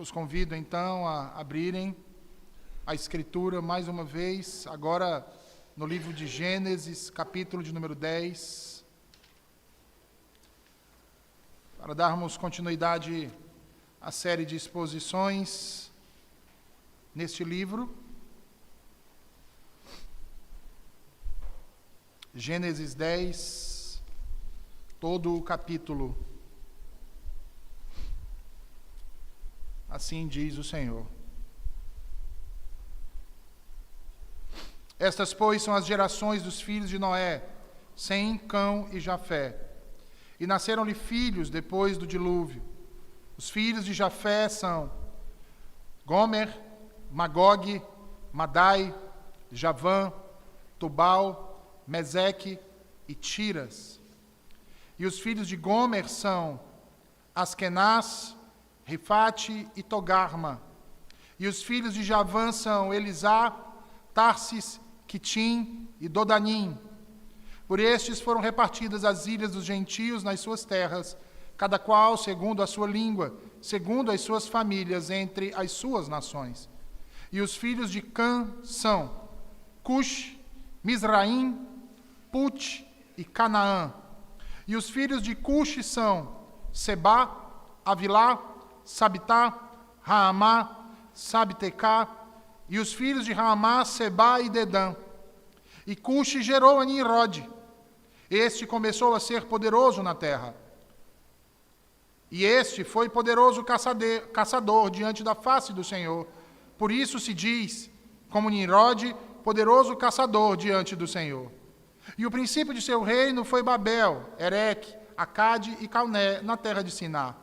Os convido então a abrirem a Escritura mais uma vez, agora no livro de Gênesis, capítulo de número 10, para darmos continuidade à série de exposições neste livro. Gênesis 10, todo o capítulo. Assim diz o Senhor. Estas, pois, são as gerações dos filhos de Noé, Sem, Cão e Jafé. E nasceram-lhe filhos depois do dilúvio. Os filhos de Jafé são Gomer, Magog, Madai, Javã, Tubal, Meseque e Tiras. E os filhos de Gomer são Askenaz, Rifate e Togarma. E os filhos de Javã são Elisá, Tarsis, Quitim e Dodanim. Por estes foram repartidas as ilhas dos gentios nas suas terras, cada qual segundo a sua língua, segundo as suas famílias, entre as suas nações. E os filhos de Cã são Cush, Misraim, Put e Canaã. E os filhos de Cush são Sebá, Avilá, Sabitá, Raamá, Sabtecá, e os filhos de Raamá, Sebá e Dedã. E Cush gerou a Nimrode. Este começou a ser poderoso na terra. E este foi poderoso caçador diante da face do Senhor. Por isso se diz, como Nimrode, poderoso caçador diante do Senhor. E o princípio de seu reino foi Babel, Ereque, Acade e Calné, na terra de Siná.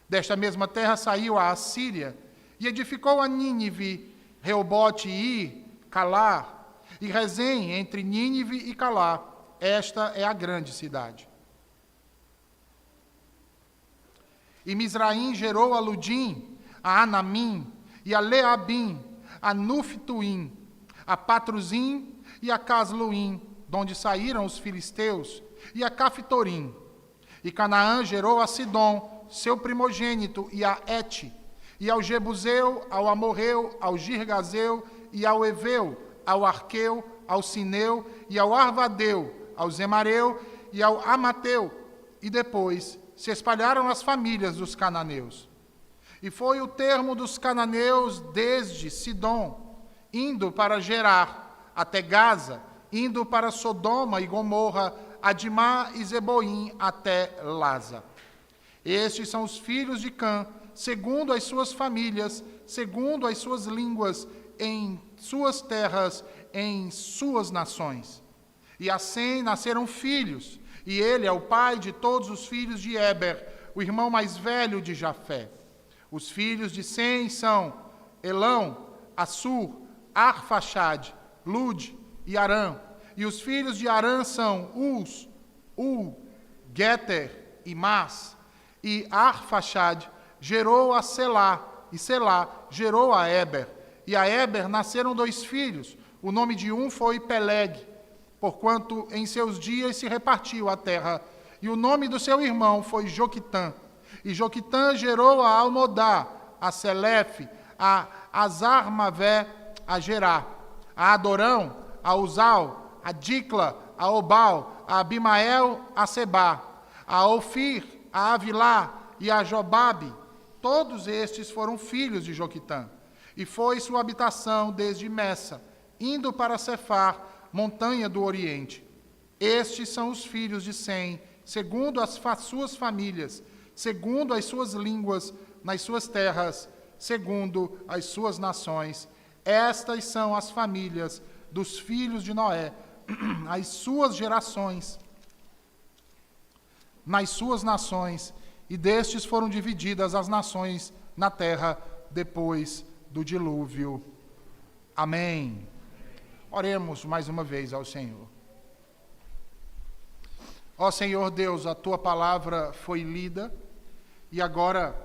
Desta mesma terra saiu a Assíria, e edificou a Nínive, Reobote e Ir, Calá, e Rezém entre Nínive e Calá. Esta é a grande cidade. E Misraim gerou a Ludim, a Anamim, e a Leabim, a Nuftuim, a Patruzim e a Casluim, donde saíram os filisteus, e a Caftorim. E Canaã gerou a Sidom, seu primogênito, e a Et, e ao Jebuseu, ao Amorreu, ao Girgazeu, e ao Eveu, ao Arqueu, ao Sineu, e ao Arvadeu, ao Zemareu, e ao Amateu, e depois se espalharam as famílias dos cananeus. E foi o termo dos cananeus desde Sidom, indo para Gerar, até Gaza, indo para Sodoma e Gomorra, Adimá e Zeboim, até Laza. Estes são os filhos de Cã, segundo as suas famílias, segundo as suas línguas, em suas terras, em suas nações. E a Sem nasceram filhos, e ele é o pai de todos os filhos de Éber, o irmão mais velho de Jafé. Os filhos de Sem são Elão, Assur, Arfaxade, Lud e Arã. E os filhos de Arã são Uz, Geter e Mas. E Arfaxade gerou a Selá, e Selá gerou a Éber. E a Éber nasceram 2 filhos. O nome de um foi Peleg, porquanto em seus dias se repartiu a terra. E o nome do seu irmão foi Joquitã. E Joquitã gerou a Almodá, a Selefe, a Azarmavé, a Gerá, a Adorão, a Uzal, a Dicla, a Obal, a Abimael, a Sebá, a Ofir, a Avilá e a Jobabe. Todos estes foram filhos de Joquitã. E foi sua habitação desde Messa, indo para Cefar, montanha do Oriente. Estes são os filhos de Sem, segundo as suas famílias, segundo as suas línguas, nas suas terras, segundo as suas nações. Estas são as famílias dos filhos de Noé, as suas gerações, nas suas nações, e destes foram divididas as nações na terra depois do dilúvio. Amém. Oremos mais uma vez ao Senhor. Ó Senhor Deus, a Tua palavra foi lida e agora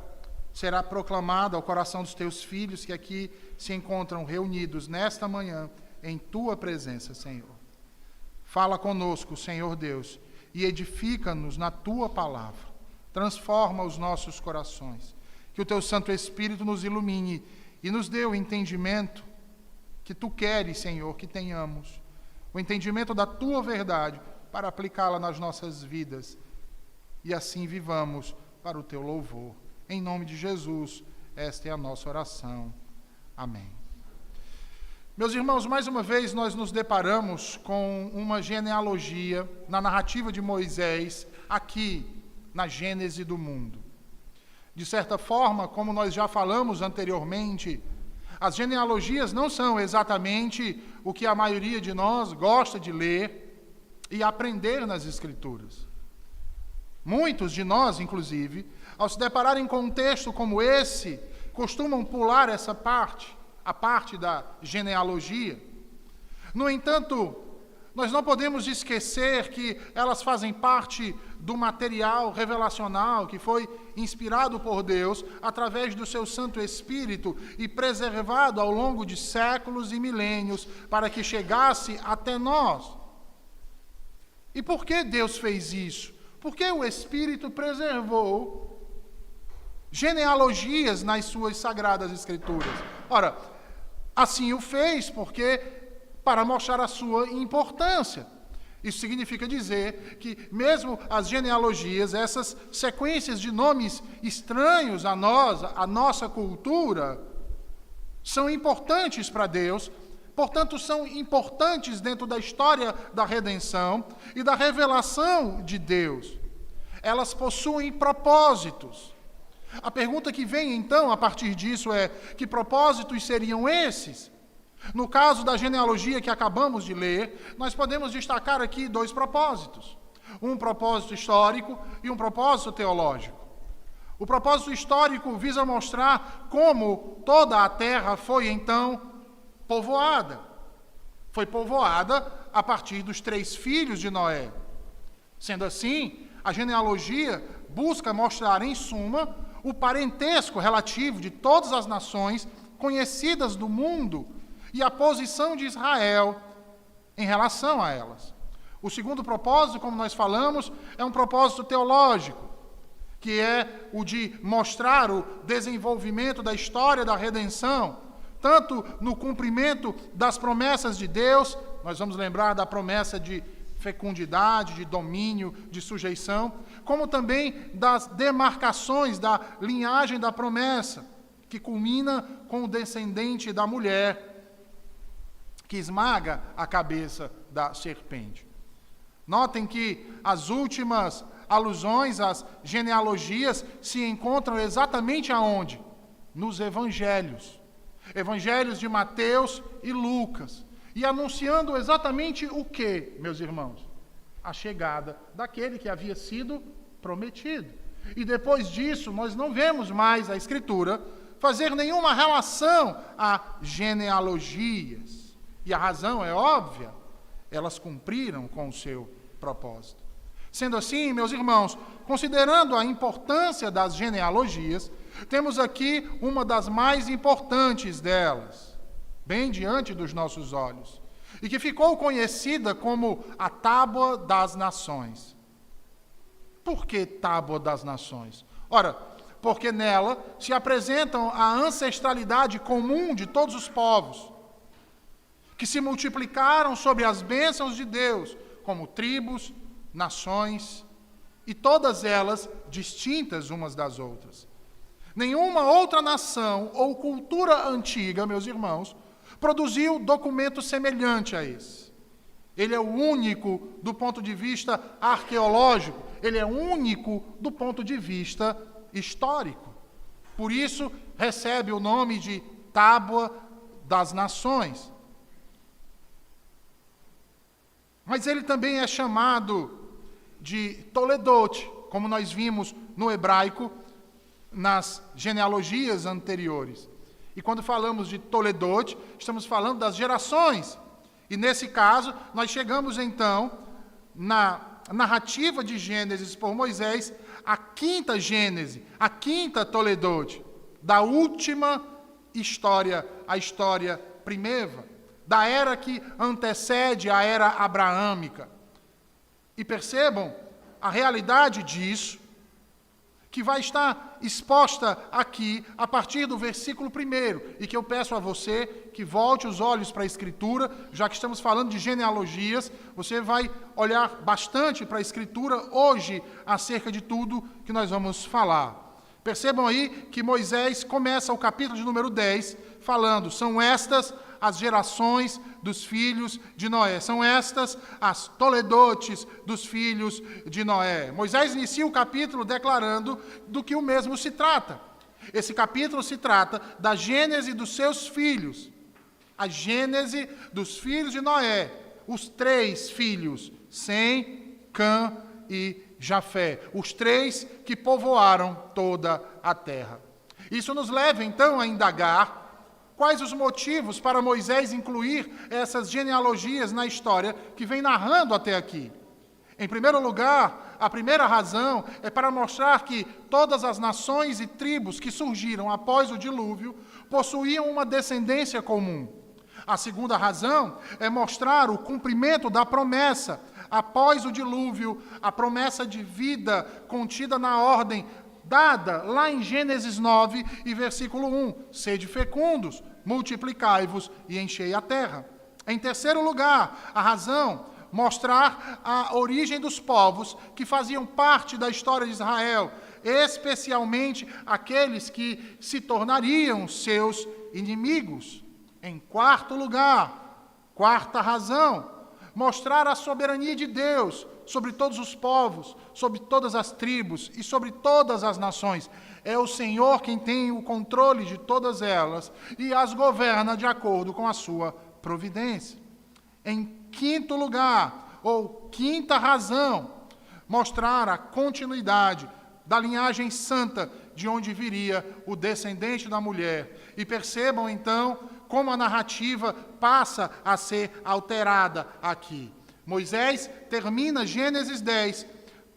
será proclamada ao coração dos Teus filhos que aqui se encontram reunidos nesta manhã em Tua presença, Senhor. Fala conosco, Senhor Deus, e edifica-nos na Tua palavra. Transforma os nossos corações. que o teu Santo Espírito nos ilumine e nos dê o entendimento que tu queres, Senhor, que tenhamos, o entendimento da tua verdade para aplicá-la nas nossas vidas e assim vivamos para o teu louvor. Em nome de Jesus, esta é a nossa oração. Amém. Meus irmãos, mais uma vez nós nos deparamos com uma genealogia na narrativa de Moisés, aqui na Gênese do mundo. De certa forma, como nós já falamos anteriormente, as genealogias não são exatamente o que a maioria de nós gosta de ler e aprender nas Escrituras. Muitos de nós, inclusive, ao se depararem com um texto como esse, costumam pular essa parte, a parte da genealogia. No entanto, nós não podemos esquecer que elas fazem parte do material revelacional que foi inspirado por Deus através do seu Santo Espírito e preservado ao longo de séculos e milênios para que chegasse até nós. E por que Deus fez isso? Porque o Espírito preservou genealogias nas suas sagradas Escrituras. Ora, assim o fez para mostrar a sua importância. Isso significa dizer que mesmo as genealogias, essas sequências de nomes estranhos a nós, a nossa cultura, são importantes para Deus, portanto são importantes dentro da história da redenção e da revelação de Deus. Elas possuem propósitos. A pergunta que vem então a partir disso é: que propósitos seriam esses? No caso da genealogia que acabamos de ler, nós podemos destacar aqui dois propósitos. Um propósito histórico e um propósito teológico. O propósito histórico visa mostrar como toda a terra foi então povoada. Foi povoada a partir dos 3 filhos de Noé. Sendo assim, a genealogia busca mostrar, em suma, o parentesco relativo de todas as nações conhecidas do mundo e a posição de Israel em relação a elas. O segundo propósito, como nós falamos, é um propósito teológico, que é o de mostrar o desenvolvimento da história da redenção, tanto no cumprimento das promessas de Deus, nós vamos lembrar da promessa de fecundidade, de domínio, de sujeição, como também das demarcações da linhagem da promessa, que culmina com o descendente da mulher, que esmaga a cabeça da serpente. Notem que as últimas alusões às genealogias se encontram exatamente aonde? Nos evangelhos. Evangelhos de Mateus e Lucas. E anunciando exatamente o quê, meus irmãos? A chegada daquele que havia sido prometido. E depois disso, nós não vemos mais a Escritura fazer nenhuma relação a genealogias. E a razão é óbvia, elas cumpriram com o seu propósito. Sendo assim, meus irmãos, considerando a importância das genealogias, temos aqui uma das mais importantes delas, bem diante dos nossos olhos, e que ficou conhecida como a Tábua das Nações. Por que Tábua das Nações? Ora, porque nela se apresentam a ancestralidade comum de todos os povos, que se multiplicaram sob as bênçãos de Deus, como tribos, nações, e todas elas distintas umas das outras. Nenhuma outra nação ou cultura antiga, meus irmãos, produziu documento semelhante a esse. Ele é o único do ponto de vista arqueológico, ele é único do ponto de vista histórico. Por isso, recebe o nome de Tábua das Nações. Mas ele também é chamado de Toledot, como nós vimos no hebraico nas genealogias anteriores. E quando falamos de Toledot, estamos falando das gerações. E nesse caso, nós chegamos então, na narrativa de Gênesis por Moisés, a quinta Gênese, a quinta Toledot, da última história, a história primeva, da era que antecede a era abraâmica. E percebam a realidade disso, que vai estar exposta aqui a partir do versículo 1, e que eu peço a você que volte os olhos para a Escritura, já que estamos falando de genealogias, você vai olhar bastante para a Escritura hoje acerca de tudo que nós vamos falar. Percebam aí que Moisés começa o capítulo de número 10 falando: são estas as gerações dos filhos de Noé. São estas as toledotes dos filhos de Noé. Moisés inicia o capítulo declarando do que o mesmo se trata. Esse capítulo se trata da gênese dos seus filhos. A gênese dos filhos de Noé. Os 3 filhos, Sem, Cã e Jafé. Os 3 que povoaram toda a terra. Isso nos leva, então, a indagar quais os motivos para Moisés incluir essas genealogias na história que vem narrando até aqui. Em primeiro lugar, a primeira razão é para mostrar que todas as nações e tribos que surgiram após o dilúvio possuíam uma descendência comum. A segunda razão é mostrar o cumprimento da promessa após o dilúvio, a promessa de vida contida na ordem dada lá em Gênesis 9 e versículo 1. Sede fecundos, multiplicai-vos e enchei a terra. Em terceiro lugar, a razão, mostrar a origem dos povos que faziam parte da história de Israel, especialmente aqueles que se tornariam seus inimigos. Em quarto lugar, quarta razão, mostrar a soberania de Deus sobre todos os povos, sobre todas as tribos e sobre todas as nações. É o Senhor quem tem o controle de todas elas e as governa de acordo com a sua providência. Em quinto lugar, ou quinta razão, mostrar a continuidade da linhagem santa de onde viria o descendente da mulher. E percebam, então, como a narrativa passa a ser alterada aqui. Moisés termina Gênesis 10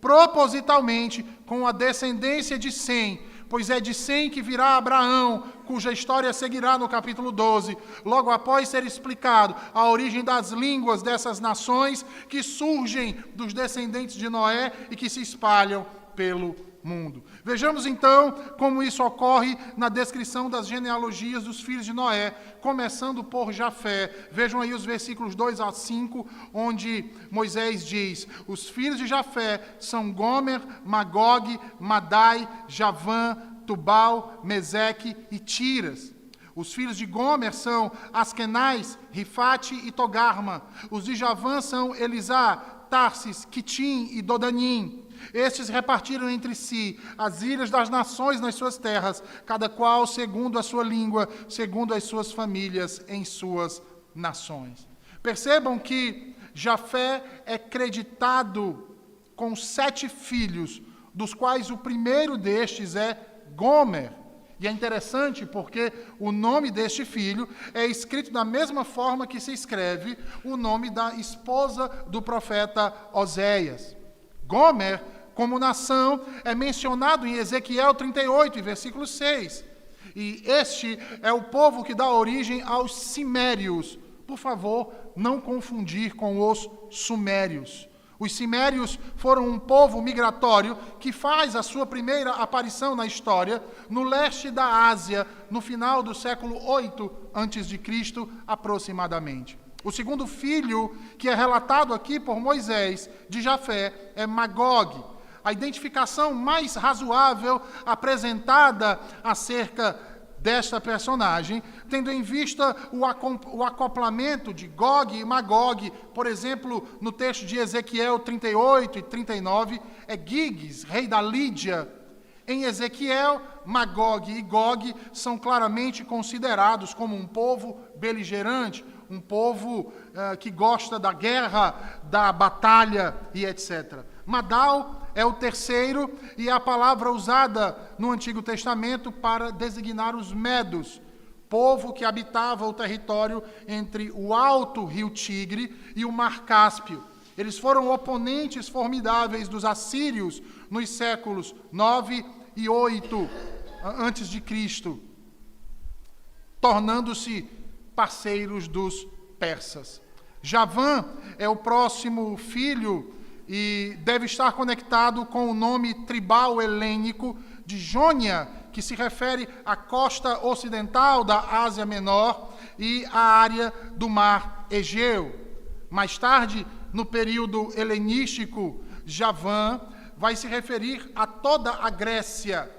propositalmente com a descendência de Sem, pois é de Sem que virá Abraão, cuja história seguirá no capítulo 12, logo após ser explicado a origem das línguas dessas nações que surgem dos descendentes de Noé e que se espalham pelo mundo. Vejamos então como isso ocorre na descrição das genealogias dos filhos de Noé, começando por Jafé. Vejam aí os versículos 2 a 5, onde Moisés diz: os filhos de Jafé são Gomer, Magog, Madai, Javã, Tubal, Meseque e Tiras. Os filhos de Gomer são Askenaz, Rifate e Togarma. Os de Javã são Elisá, Tarsis, Quitim e Dodanim. Estes repartiram entre si as ilhas das nações nas suas terras, cada qual segundo a sua língua, segundo as suas famílias em suas nações. Percebam que Jafé é creditado com 7 filhos, dos quais o primeiro destes é Gomer. E é interessante porque o nome deste filho é escrito da mesma forma que se escreve o nome da esposa do profeta Oséias. Gomer, como nação, é mencionado em Ezequiel 38, versículo 6. E este é o povo que dá origem aos Cimérios. Por favor, não confundir com os Sumérios. Os Cimérios foram um povo migratório que faz a sua primeira aparição na história no leste da Ásia, no final do século 8 a.C., aproximadamente. O segundo filho, que é relatado aqui por Moisés, de Jafé, é Magog. A identificação mais razoável apresentada acerca desta personagem, tendo em vista o acoplamento de Gog e Magog, por exemplo, no texto de Ezequiel 38 e 39, é Giges, rei da Lídia. Em Ezequiel, Magog e Gog são claramente considerados como um povo beligerante, um povo que gosta da guerra, da batalha e etc. Madal é o terceiro e é a palavra usada no Antigo Testamento para designar os medos, povo que habitava o território entre o alto rio Tigre e o mar Cáspio. Eles foram oponentes formidáveis dos assírios nos séculos 9 e 8 antes de Cristo, tornando-se parceiros dos persas. Javã é o próximo filho e deve estar conectado com o nome tribal helênico de Jônia, que se refere à costa ocidental da Ásia Menor e à área do mar Egeu. Mais tarde, no período helenístico, Javã vai se referir a toda a Grécia.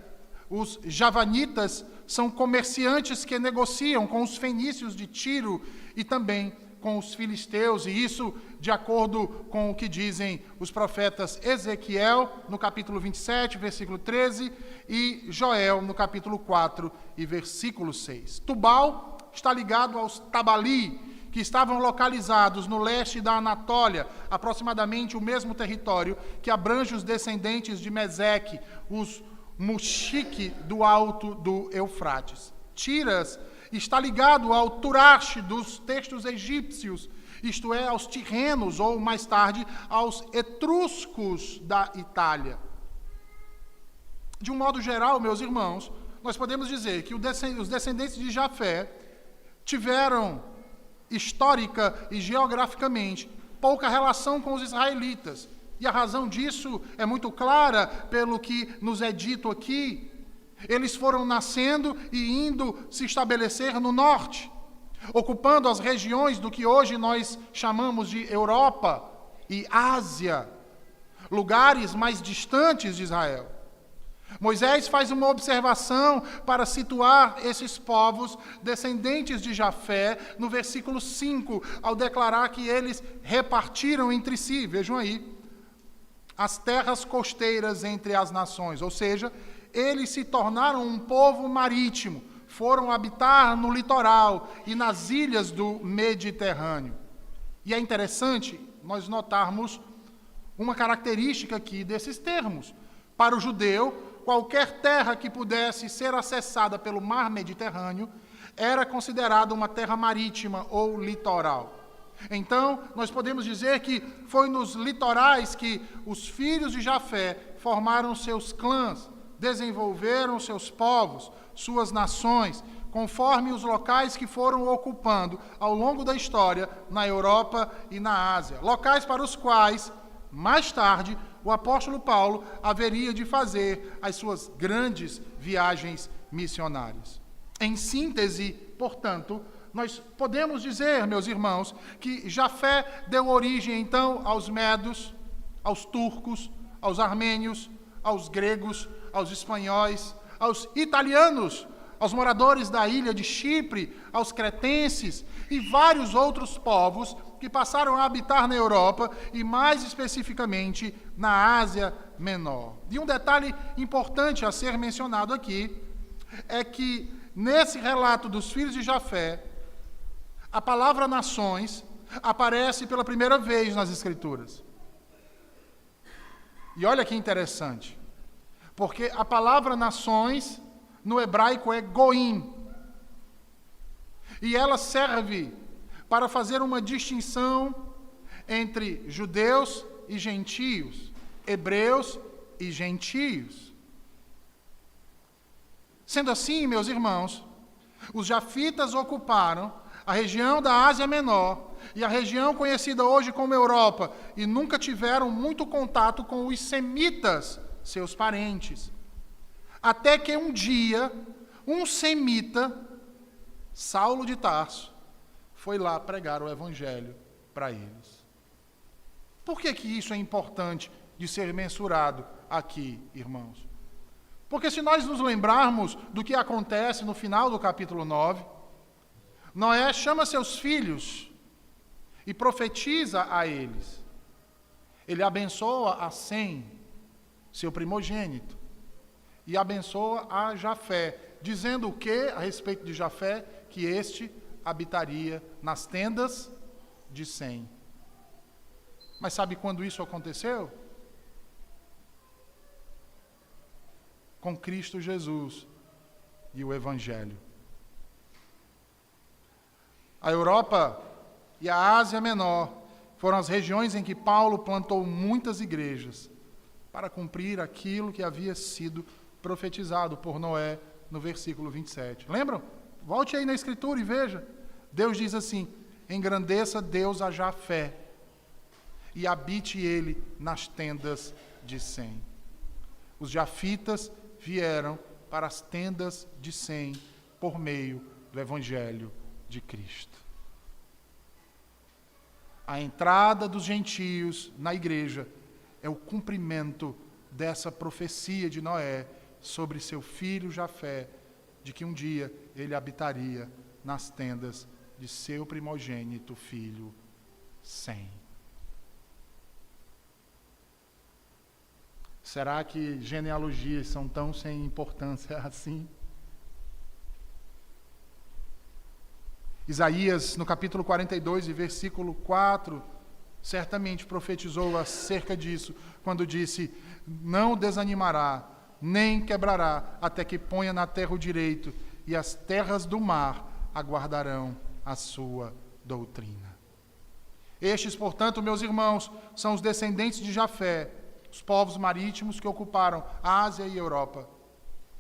Os javanitas são comerciantes que negociam com os fenícios de Tiro e também com os filisteus, e isso de acordo com o que dizem os profetas Ezequiel, no capítulo 27, versículo 13, e Joel, no capítulo 4 e versículo 6. Tubal está ligado aos Tabali, que estavam localizados no leste da Anatólia, aproximadamente o mesmo território que abrange os descendentes de Meseque, os Muxique do alto do Eufrates. Tiras está ligado ao Turash dos textos egípcios, isto é, aos tirrenos, ou mais tarde, aos etruscos da Itália. De um modo geral, meus irmãos, nós podemos dizer que os descendentes de Jafé tiveram, histórica e geograficamente, pouca relação com os israelitas. E a razão disso é muito clara pelo que nos é dito aqui. Eles foram nascendo e indo se estabelecer no norte, ocupando as regiões do que hoje nós chamamos de Europa e Ásia, lugares mais distantes de Israel. Moisés faz uma observação para situar esses povos descendentes de Jafé no versículo 5, ao declarar que eles repartiram entre si, vejam aí, as terras costeiras entre as nações, ou seja, eles se tornaram um povo marítimo, foram habitar no litoral e nas ilhas do Mediterrâneo. E é interessante nós notarmos uma característica aqui desses termos. Para o judeu, qualquer terra que pudesse ser acessada pelo mar Mediterrâneo era considerada uma terra marítima ou litoral. Então, nós podemos dizer que foi nos litorais que os filhos de Jafé formaram seus clãs, desenvolveram seus povos, suas nações, conforme os locais que foram ocupando ao longo da história na Europa e na Ásia. Locais para os quais, mais tarde, o apóstolo Paulo haveria de fazer as suas grandes viagens missionárias. Em síntese, portanto, nós podemos dizer, meus irmãos, que Jafé deu origem, então, aos medos, aos turcos, aos armênios, aos gregos, aos espanhóis, aos italianos, aos moradores da ilha de Chipre, aos cretenses e vários outros povos que passaram a habitar na Europa e, mais especificamente, na Ásia Menor. E um detalhe importante a ser mencionado aqui é que, nesse relato dos filhos de Jafé, a palavra nações aparece pela primeira vez nas Escrituras. E olha que interessante, porque a palavra nações no hebraico é goim, e ela serve para fazer uma distinção entre judeus e gentios, hebreus e gentios. Sendo assim, meus irmãos, os jafitas ocuparam a região da Ásia Menor e a região conhecida hoje como Europa, e nunca tiveram muito contato com os semitas, seus parentes. Até que um dia, um semita, Saulo de Tarso, foi lá pregar o evangelho para eles. Por que isso é importante de ser mensurado aqui, irmãos? Porque se nós nos lembrarmos do que acontece no final do capítulo 9, Noé chama seus filhos e profetiza a eles. Ele abençoa a Sem, seu primogênito, e abençoa a Jafé, dizendo o que a respeito de Jafé? Que este habitaria nas tendas de Sem. Mas sabe quando isso aconteceu? Com Cristo Jesus e o Evangelho. A Europa e a Ásia Menor foram as regiões em que Paulo plantou muitas igrejas para cumprir aquilo que havia sido profetizado por Noé no versículo 27. Lembram? Volte aí na Escritura e veja. Deus diz assim: engrandeça Deus a Jafé e habite ele nas tendas de Sem. Os jafitas vieram para as tendas de Sem por meio do Evangelho de Cristo. A entrada dos gentios na igreja é o cumprimento dessa profecia de Noé sobre seu filho Jafé, de que um dia ele habitaria nas tendas de seu primogênito filho Sem. Será que genealogias são tão sem importância assim? Isaías, no capítulo 42 e versículo 4, certamente profetizou acerca disso, quando disse: não desanimará, nem quebrará, até que ponha na terra o direito, e as terras do mar aguardarão a sua doutrina. Estes, portanto, meus irmãos, são os descendentes de Jafé, os povos marítimos que ocuparam a Ásia e a Europa.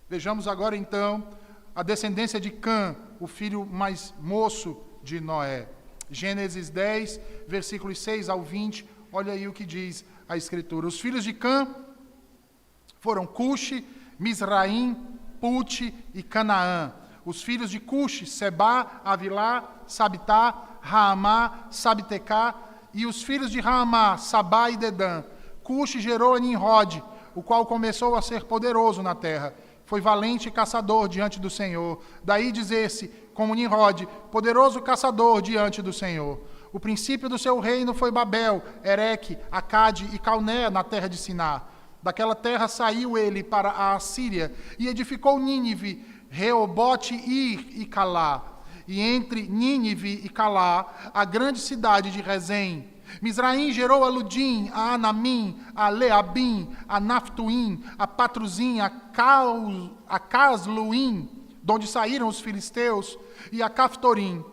Vejamos agora, então, a descendência de Cã, o filho mais moço de Noé. Gênesis 10, versículos 6 ao 20, olha aí o que diz a Escritura. Os filhos de Cã foram Cuxi, Misraim, Pute e Canaã. Os filhos de Cuxi, Sebá, Avilá, Sabitá, Raamá, Sabtecá. E os filhos de Raamá, Sabá e Dedã. Cuxi gerou a Nimrod, o qual começou a ser poderoso na terra. Foi valente caçador diante do Senhor. Daí dizer-se, como Nimrod, poderoso caçador diante do Senhor. O princípio do seu reino foi Babel, Ereque, Acade e Calné na terra de Siná. Daquela terra saiu ele para a Assíria e edificou Nínive, Reobote, Ir e Calá. E entre Nínive e Calá, a grande cidade de Rezém. Misraim gerou a Ludim, a Anamim, a Leabim, a Naftuim, a Patruzim, a Casluim, de onde saíram os filisteus, e a Caftorim.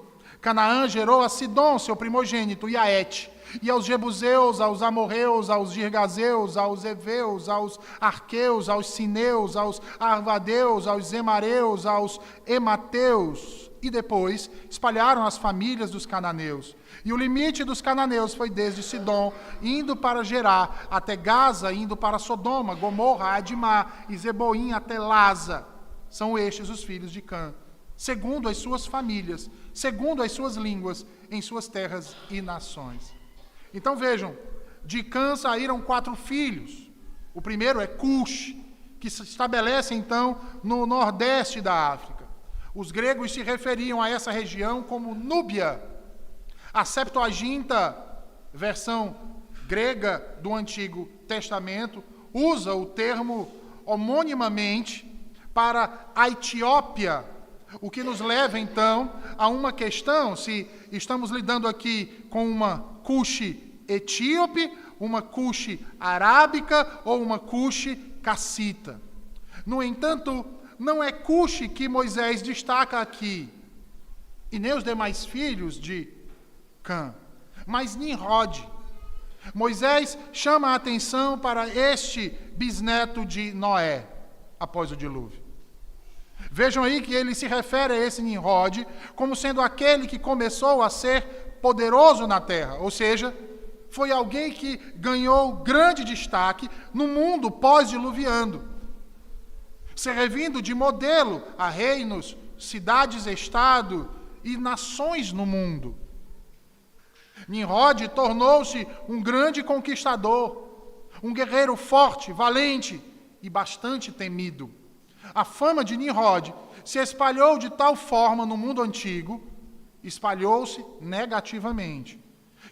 Canaã gerou a Sidom, seu primogênito, e a Et, e aos Jebuseus, aos Amorreus, aos Girgazeus, aos Eveus, aos Arqueus, aos Sineus, aos Arvadeus, aos Zemareus, aos Emateus. E depois espalharam as famílias dos cananeus. E o limite dos cananeus foi desde Sidom, indo para Gerá, até Gaza, indo para Sodoma, Gomorra, Adimá e Zeboim até Laza. São estes os filhos de Cã, segundo as suas famílias, segundo as suas línguas, em suas terras e nações. Então vejam, de Cã saíram 4 filhos. O primeiro é Cush, que se estabelece então no nordeste da África. Os gregos se referiam a essa região como Núbia. A Septuaginta, versão grega do Antigo Testamento, usa o termo homonimamente para a Etiópia, o que nos leva então a uma questão, se estamos lidando aqui com uma Cuxi etíope, uma Cuxi arábica ou uma Cuxi cassita. No entanto, não é Cuxi que Moisés destaca aqui, e nem os demais filhos de Cã, mas Nimrod. Moisés chama a atenção para este bisneto de Noé, após o dilúvio. Vejam aí que ele se refere a esse Nimrod como sendo aquele que começou a ser poderoso na terra, ou seja, foi alguém que ganhou grande destaque no mundo pós-diluviano, servindo de modelo a reinos, cidades-estado e nações no mundo. Nimrod tornou-se um grande conquistador, um guerreiro forte, valente e bastante temido. A fama de Nimrod se espalhou de tal forma no mundo antigo, espalhou-se negativamente,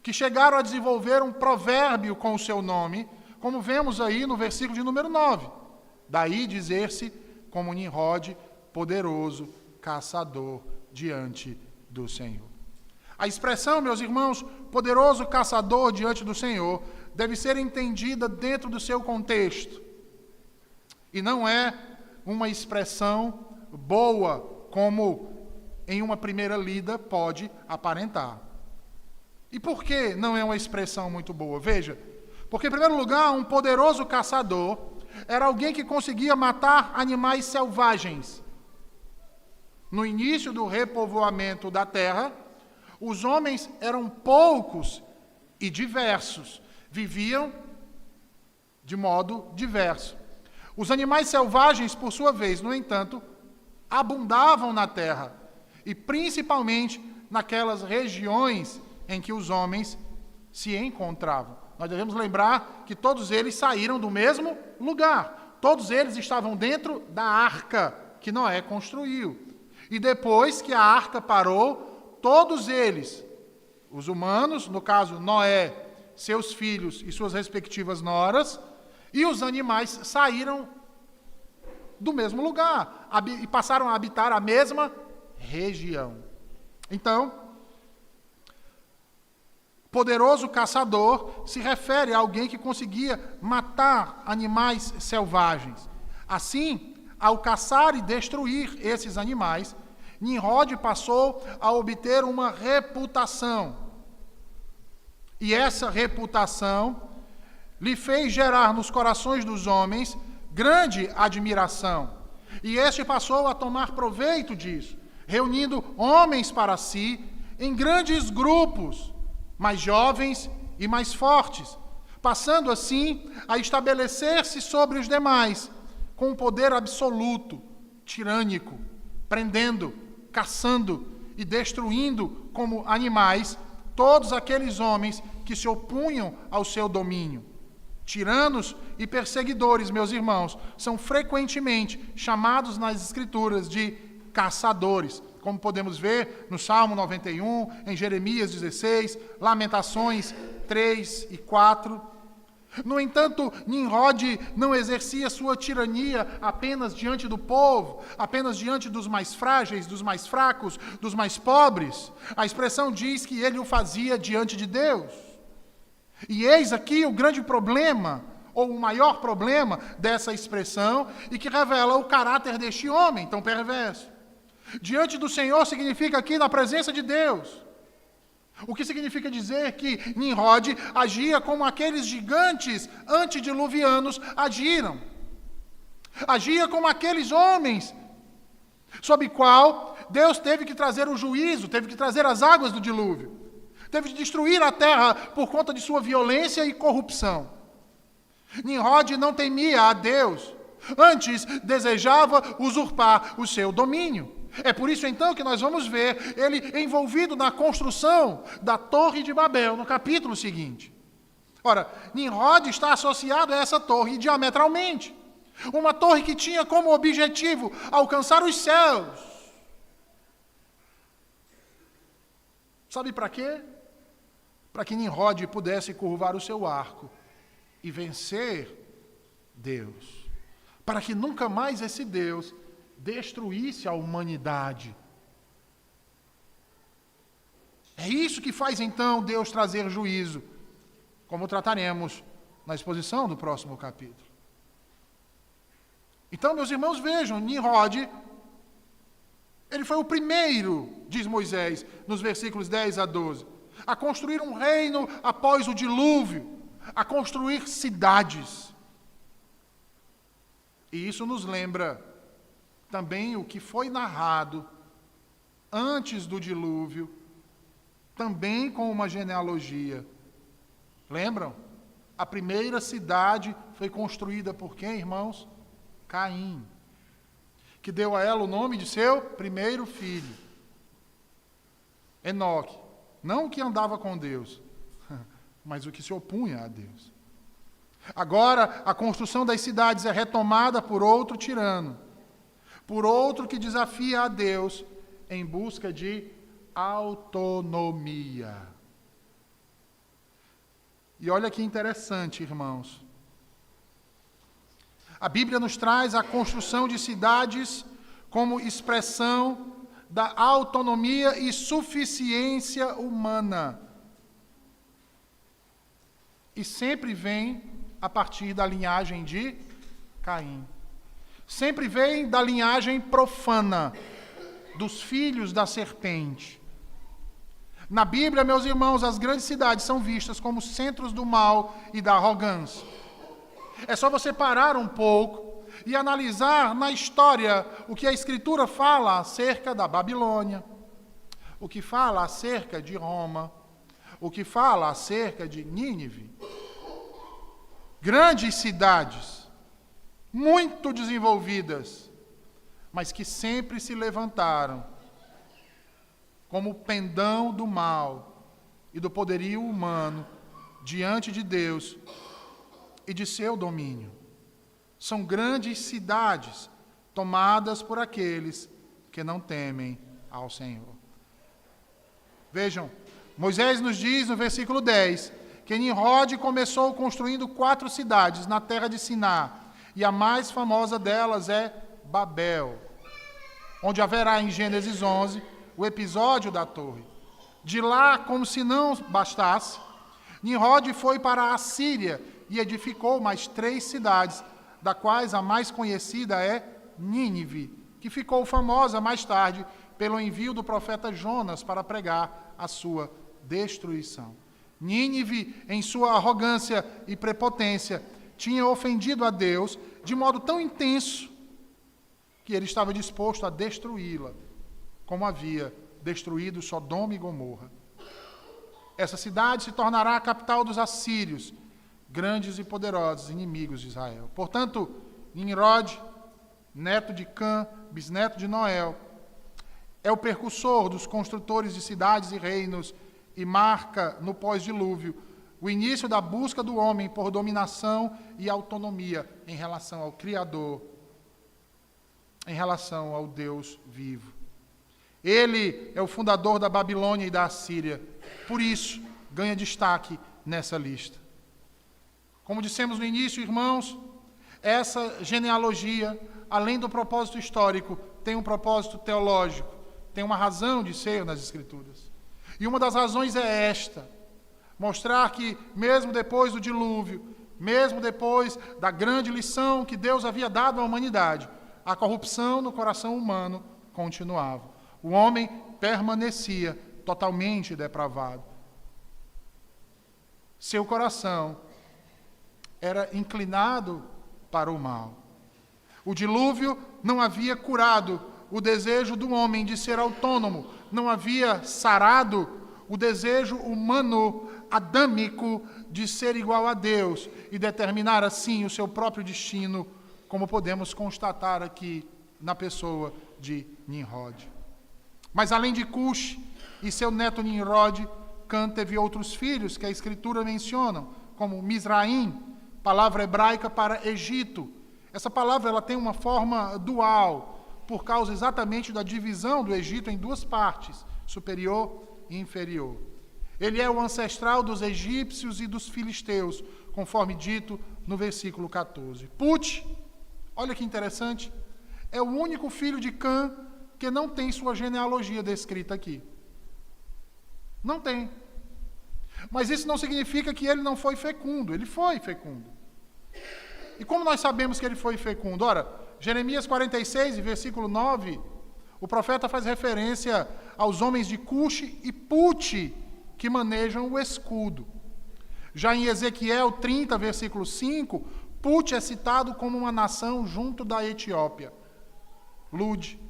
que chegaram a desenvolver um provérbio com o seu nome, como vemos aí no versículo de número 9. Daí dizer-se como Nimrod, poderoso caçador diante do Senhor. A expressão, meus irmãos, poderoso caçador diante do Senhor, deve ser entendida dentro do seu contexto. E não é uma expressão boa, como em uma primeira lida pode aparentar. E por que não é uma expressão muito boa? Veja, porque em primeiro lugar, um poderoso caçador era alguém que conseguia matar animais selvagens. No início do repovoamento da terra, os homens eram poucos e diversos, Viviam de modo diverso. Os animais selvagens, por sua vez, no entanto, abundavam na terra, e principalmente naquelas regiões em que os homens se encontravam. Nós devemos lembrar que todos eles saíram do mesmo lugar. Todos eles estavam dentro da arca que Noé construiu. E depois que a arca parou, todos eles, os humanos, no caso Noé, seus filhos e suas respectivas noras, e os animais saíram do mesmo lugar e passaram a habitar a mesma região. Então, poderoso caçador se refere a alguém que conseguia matar animais selvagens. Assim, ao caçar e destruir esses animais, Nimrod passou a obter uma reputação. E essa reputação lhe fez gerar nos corações dos homens grande admiração. E este passou a tomar proveito disso, reunindo homens para si em grandes grupos, mais jovens e mais fortes, passando assim a estabelecer-se sobre os demais, com um poder absoluto, tirânico, prendendo, caçando e destruindo como animais todos aqueles homens que se opunham ao seu domínio. Tiranos e perseguidores, meus irmãos, são frequentemente chamados nas Escrituras de caçadores, como podemos ver no Salmo 91, em Jeremias 16, Lamentações 3 e 4. No entanto, Nimrod não exercia sua tirania apenas diante do povo, apenas diante dos mais frágeis, dos mais fracos, dos mais pobres. A expressão diz que ele o fazia diante de Deus. E eis aqui o grande problema, ou o maior problema dessa expressão, e que revela o caráter deste homem tão perverso. Diante do Senhor significa aqui na presença de Deus. O que significa dizer que Nimrod agia como aqueles gigantes antediluvianos agiram. Agia como aqueles homens, sob qual Deus teve que trazer o juízo, teve que trazer as águas do dilúvio. Teve de destruir a terra por conta de sua violência e corrupção. Nimrod não temia a Deus, antes desejava usurpar o seu domínio. É por isso então que nós vamos ver ele envolvido na construção da Torre de Babel, no capítulo seguinte. Ora, Nimrod está associado a essa torre diametralmente. Uma torre que tinha como objetivo alcançar os céus. Sabe para quê? Para que Nimrod pudesse curvar o seu arco e vencer Deus. Para que nunca mais esse Deus destruísse a humanidade. É isso que faz então Deus trazer juízo, como trataremos na exposição do próximo capítulo. Então, meus irmãos, vejam, Nimrod, ele foi o primeiro, diz Moisés, nos versículos 10 a 12, a construir um reino após o dilúvio, a construir cidades. E isso nos lembra também o que foi narrado antes do dilúvio, também com uma genealogia. Lembram? A primeira cidade foi construída por quem, irmãos? Caim, que deu a ela o nome de seu primeiro filho, Enoque. Não o que andava com Deus, mas o que se opunha a Deus. Agora, a construção das cidades é retomada por outro tirano, por outro que desafia a Deus em busca de autonomia. E olha que interessante, irmãos. A Bíblia nos traz a construção de cidades como expressão da autonomia e suficiência humana. E sempre vem a partir da linhagem de Caim. Sempre vem da linhagem profana, dos filhos da serpente. Na Bíblia, meus irmãos, as grandes cidades são vistas como centros do mal e da arrogância. É só você parar um pouco e analisar na história o que a Escritura fala acerca da Babilônia, o que fala acerca de Roma, o que fala acerca de Nínive. Grandes cidades, muito desenvolvidas, mas que sempre se levantaram como pendão do mal e do poderio humano diante de Deus e de seu domínio. São grandes cidades tomadas por aqueles que não temem ao Senhor. Vejam, Moisés nos diz no versículo 10 que Nimrod começou construindo 4 cidades na terra de Siná, e a mais famosa delas é Babel, onde haverá em Gênesis 11 o episódio da torre. De lá, como se não bastasse, Nimrod foi para a Síria e edificou mais 3 cidades, da quais a mais conhecida é Nínive, que ficou famosa mais tarde pelo envio do profeta Jonas para pregar a sua destruição. Nínive, em sua arrogância e prepotência, tinha ofendido a Deus de modo tão intenso que ele estava disposto a destruí-la, como havia destruído Sodoma e Gomorra. Essa cidade se tornará a capital dos assírios, grandes e poderosos inimigos de Israel. Portanto, Nimrod, neto de Cã, bisneto de Noé, é o precursor dos construtores de cidades e reinos e marca, no pós-dilúvio, o início da busca do homem por dominação e autonomia em relação ao Criador, em relação ao Deus vivo. Ele é o fundador da Babilônia e da Assíria, por isso ganha destaque nessa lista. Como dissemos no início, irmãos, essa genealogia, além do propósito histórico, tem um propósito teológico, tem uma razão de ser nas Escrituras. E uma das razões é esta: mostrar que, mesmo depois do dilúvio, mesmo depois da grande lição que Deus havia dado à humanidade, a corrupção no coração humano continuava. O homem permanecia totalmente depravado. Seu coração era inclinado para o mal. O dilúvio não havia curado o desejo do homem de ser autônomo, não havia sarado o desejo humano, adâmico, de ser igual a Deus e determinar assim o seu próprio destino, como podemos constatar aqui na pessoa de Nimrod. Mas além de Cush e seu neto Nimrod, Cã teve outros filhos que a Escritura menciona, como Misraim, palavra hebraica para Egito. Essa palavra ela tem uma forma dual, por causa exatamente da divisão do Egito em 2 partes, superior e inferior. Ele é o ancestral dos egípcios e dos filisteus, conforme dito no versículo 14. Put, olha que interessante, é o único filho de Cã que não tem sua genealogia descrita aqui. Não tem. Mas isso não significa que ele não foi fecundo. Ele foi fecundo. E como nós sabemos que ele foi fecundo? Ora, Jeremias 46, versículo 9, o profeta faz referência aos homens de Cush e Put, que manejam o escudo. Já em Ezequiel 30, versículo 5, Put é citado como uma nação junto da Etiópia, Lud,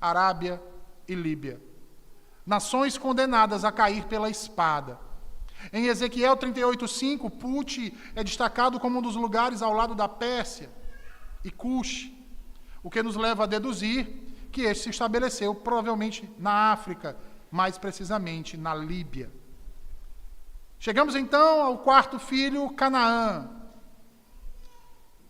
Arábia e Líbia. Nações condenadas a cair pela espada. Em Ezequiel 38:5, Put é destacado como um dos lugares ao lado da Pérsia e Cush, o que nos leva a deduzir que este se estabeleceu provavelmente na África, mais precisamente na Líbia. Chegamos então ao 4º filho, Canaã,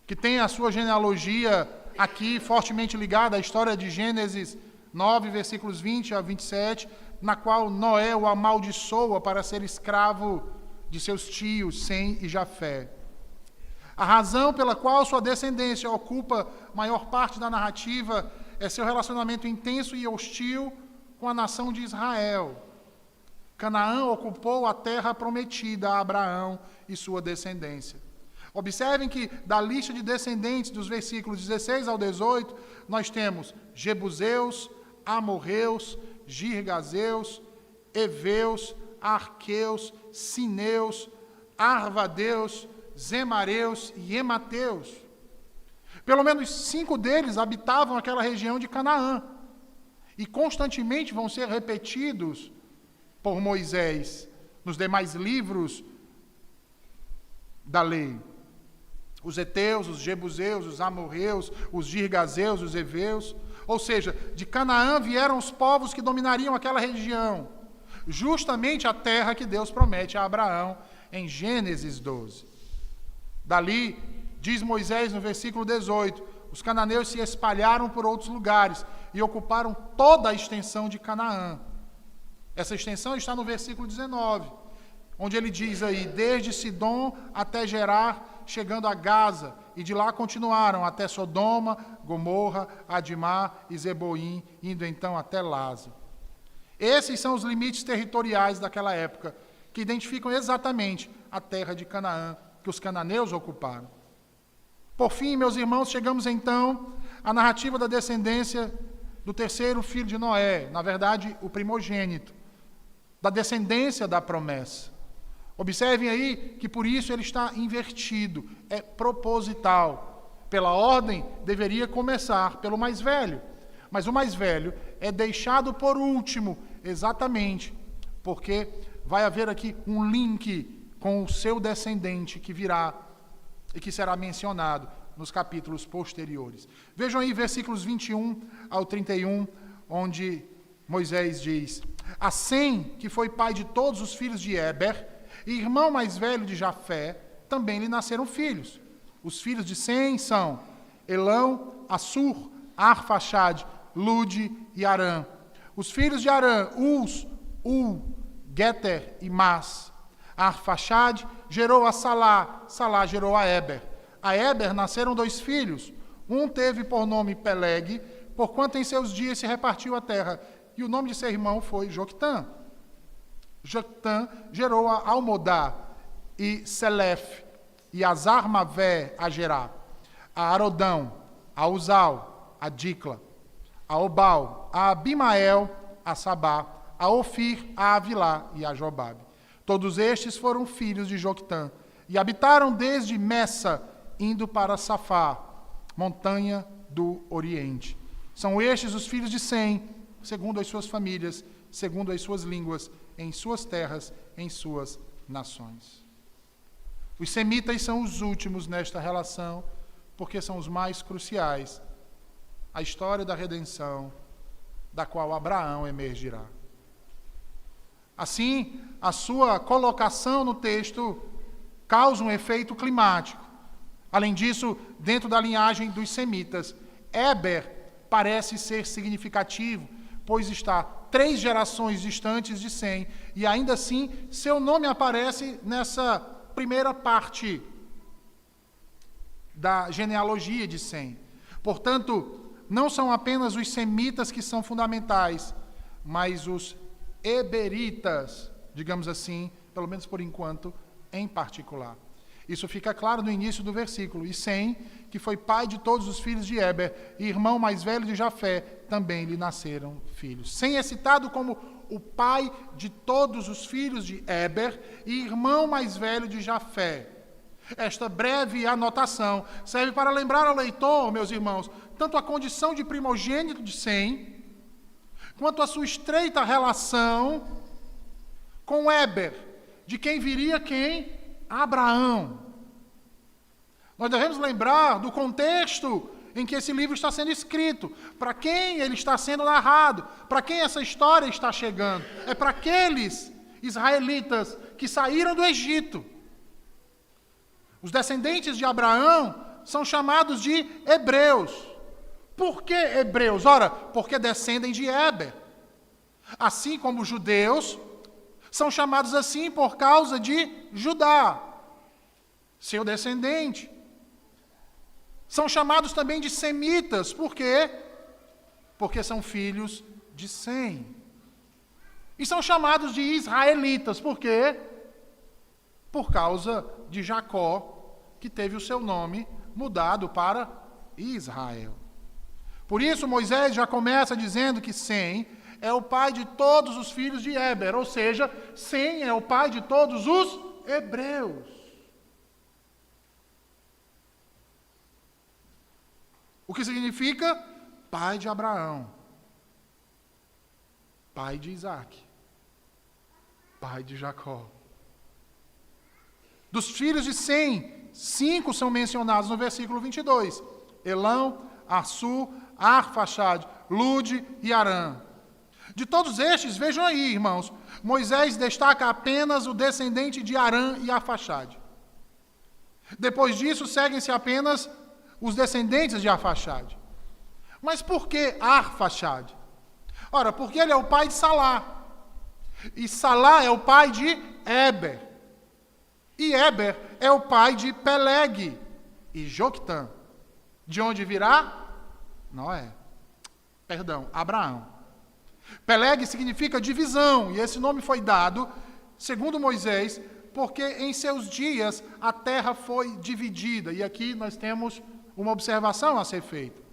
que tem a sua genealogia aqui fortemente ligada à história de Gênesis 9, versículos 20 a 27, na qual Noé o amaldiçoa para ser escravo de seus tios, Sem e Jafé. A razão pela qual sua descendência ocupa maior parte da narrativa é seu relacionamento intenso e hostil com a nação de Israel. Canaã ocupou a terra prometida a Abraão e sua descendência. Observem que da lista de descendentes dos versículos 16 ao 18, nós temos Jebuseus, Amorreus, Girgazeus, Eveus, Arqueus, Sineus, Arvadeus, Zemareus e Emateus. Pelo menos 5 deles habitavam aquela região de Canaã e constantemente vão ser repetidos por Moisés nos demais livros da lei. Os heteus, os jebuseus, os amorreus, os girgazeus, os heveus. Ou seja, de Canaã vieram os povos que dominariam aquela região, justamente a terra que Deus promete a Abraão em Gênesis 12. Dali, diz Moisés no versículo 18, os cananeus se espalharam por outros lugares e ocuparam toda a extensão de Canaã. Essa extensão está no versículo 19, onde ele diz aí, desde Sidom até Gerar, chegando a Gaza, e de lá continuaram até Sodoma, Gomorra, Adimá e Zeboim, indo então até Laza. Esses são os limites territoriais daquela época, que identificam exatamente a terra de Canaã, que os cananeus ocuparam. Por fim, meus irmãos, chegamos então à narrativa da descendência do terceiro filho de Noé, na verdade, o primogênito, da descendência da promessa. Observem aí que por isso ele está invertido, é proposital. Pela ordem, deveria começar pelo mais velho, mas o mais velho é deixado por último, exatamente, porque vai haver aqui um link com o seu descendente que virá e que será mencionado nos capítulos posteriores. Vejam aí versículos 21 ao 31, onde Moisés diz: a Sem, que foi pai de todos os filhos de Éber, e irmão mais velho de Jafé, também lhe nasceram filhos. Os filhos de Sem são Elão, Assur, Arfaxade, Lude e Arã. Os filhos de Arã, Uz, Ul, Geter e Mas. Arfaxade gerou a Salá, Salá gerou a Éber. A Éber nasceram 2 filhos. Um teve por nome Peleg, porquanto em seus dias se repartiu a terra, e o nome de seu irmão foi Joctã. Joctã gerou a Almodá e Selef, e a Zarmavé a Gerá, a Arodão, a Uzal, a Dicla, a Obal, a Abimael, a Sabá, a Ofir, a Avilá e a Jobabe. Todos estes foram filhos de Joctã, e habitaram desde Messa, indo para Safá, montanha do Oriente. São estes os filhos de Sem, segundo as suas famílias, segundo as suas línguas, em suas terras, em suas nações. Os semitas são os últimos nesta relação, porque são os mais cruciais. A história da redenção, da qual Abraão emergirá. Assim, a sua colocação no texto causa um efeito climático. Além disso, dentro da linhagem dos semitas, Éber parece ser significativo, pois está 3 gerações distantes de Sem, e ainda assim seu nome aparece nessa primeira parte da genealogia de Sem. Portanto, não são apenas os semitas que são fundamentais, mas os heberitas, digamos assim, pelo menos por enquanto, em particular. Isso fica claro no início do versículo. E Sem, que foi pai de todos os filhos de Éber, e irmão mais velho de Jafé, também lhe nasceram filhos. Sem é citado como o pai de todos os filhos de Éber e irmão mais velho de Jafé. Esta breve anotação serve para lembrar ao leitor, meus irmãos, tanto a condição de primogênito de Sem, quanto a sua estreita relação com Éber, de quem viria quem? Abraão. Nós devemos lembrar do contexto em que esse livro está sendo escrito, para quem ele está sendo narrado, para quem essa história está chegando. É para aqueles israelitas que saíram do Egito. Os descendentes de Abraão são chamados de hebreus. Por que hebreus? Ora, porque descendem de Éber. Assim como os judeus são chamados assim por causa de Judá, seu descendente. São chamados também de semitas. Por quê? Porque são filhos de Sem. E são chamados de israelitas. Por quê? Por causa de Jacó, que teve o seu nome mudado para Israel. Por isso, Moisés já começa dizendo que Sem é o pai de todos os filhos de Éber, ou seja, Sem é o pai de todos os hebreus. O que significa? Pai de Abraão, pai de Isaac, pai de Jacó. Dos filhos de Sem 5 são mencionados no versículo 22. Elão, Assur, Arfaxade, Lude e Arã. De todos estes, vejam aí, irmãos, Moisés destaca apenas o descendente de Arã e Arfaxade. Depois disso, seguem-se apenas os descendentes de Arfaxade. Mas por que Arfaxade? Ora, porque ele é o pai de Salá. E Salá é o pai de Éber. E Éber é o pai de Peleg e Joctã. De onde virá? Abraão. Peleg significa divisão, e esse nome foi dado, segundo Moisés, porque em seus dias a terra foi dividida. E aqui nós temos uma observação a ser feita.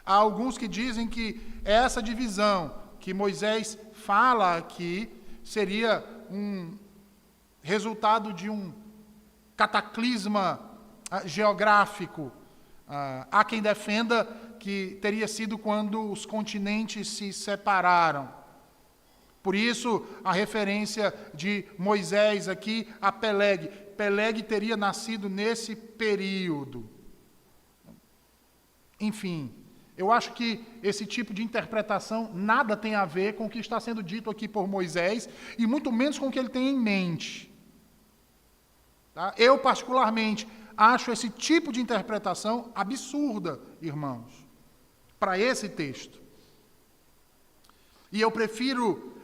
Há alguns que dizem que essa divisão que Moisés fala aqui seria um resultado de um cataclisma geográfico. Há quem defenda que teria sido quando os continentes se separaram. Por isso, a referência de Moisés aqui a Peleg. Peleg teria nascido nesse período. Enfim, eu acho que esse tipo de interpretação nada tem a ver com o que está sendo dito aqui por Moisés, e muito menos com o que ele tem em mente. Tá? Eu, particularmente, acho esse tipo de interpretação absurda, irmãos, para esse texto. E eu prefiro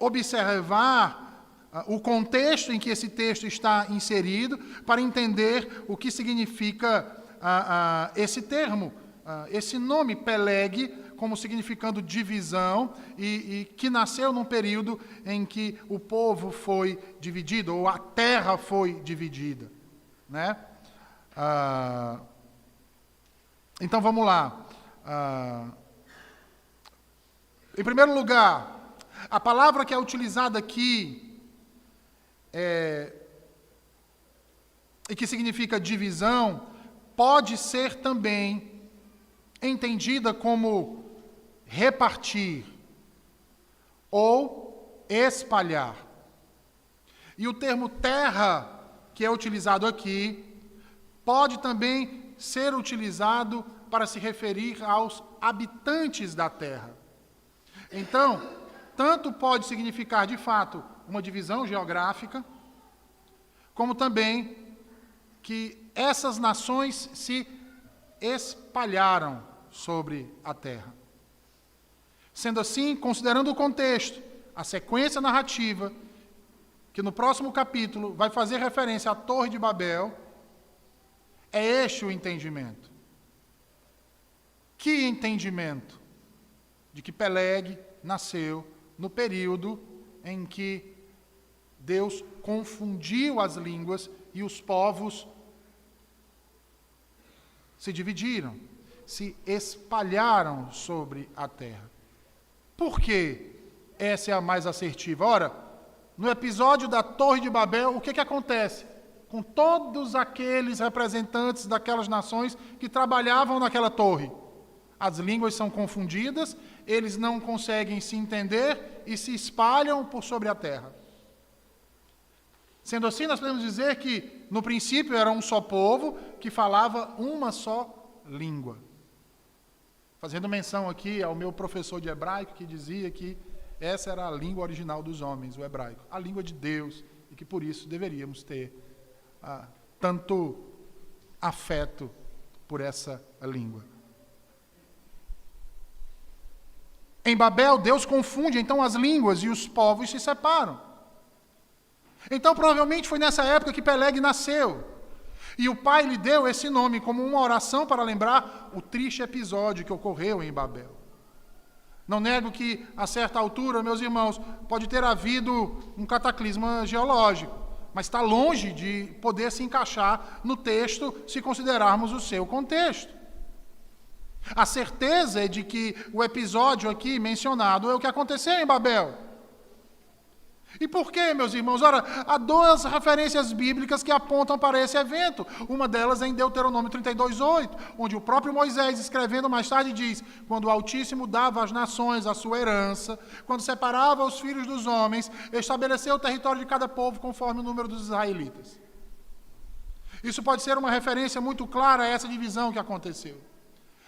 observar o contexto em que esse texto está inserido para entender o que significa esse termo, esse nome Peleg, como significando divisão, e que nasceu num período em que o povo foi dividido, ou a terra foi dividida. Né? Então vamos lá. Em primeiro lugar, a palavra que é utilizada aqui e que significa divisão, pode ser também entendida como repartir ou espalhar. E o termo terra, que é utilizado aqui, pode também ser utilizado para se referir aos habitantes da terra. Então, tanto pode significar, de fato, uma divisão geográfica, como também que essas nações se espalharam sobre a terra. Sendo assim, considerando o contexto, a sequência narrativa, que no próximo capítulo vai fazer referência à Torre de Babel, é este o entendimento. Que entendimento? De que Peleg nasceu no período em que Deus confundiu as línguas e os povos se dividiram, se espalharam sobre a terra. Por quê? Essa é a mais assertiva. Ora, no episódio da Torre de Babel, o que acontece? Com todos aqueles representantes daquelas nações que trabalhavam naquela torre. As línguas são confundidas, eles não conseguem se entender e se espalham por sobre a terra. Sendo assim, nós podemos dizer que, no princípio, era um só povo que falava uma só língua. Fazendo menção aqui ao meu professor de hebraico, que dizia que essa era a língua original dos homens, o hebraico, a língua de Deus, e que por isso deveríamos ter tanto afeto por essa língua. Em Babel, Deus confunde então as línguas e os povos se separam. Então, provavelmente foi nessa época que Peleg nasceu. E o pai lhe deu esse nome como uma oração para lembrar o triste episódio que ocorreu em Babel. Não nego que, a certa altura, meus irmãos, pode ter havido um cataclisma geológico, mas está longe de poder se encaixar no texto se considerarmos o seu contexto. A certeza é de que o episódio aqui mencionado é o que aconteceu em Babel. E por quê, meus irmãos? Ora, há duas referências bíblicas que apontam para esse evento. Uma delas é em Deuteronômio 32:8, onde o próprio Moisés, escrevendo mais tarde, diz: quando o Altíssimo dava às nações a sua herança, quando separava os filhos dos homens, estabeleceu o território de cada povo conforme o número dos israelitas. Isso pode ser uma referência muito clara a essa divisão que aconteceu.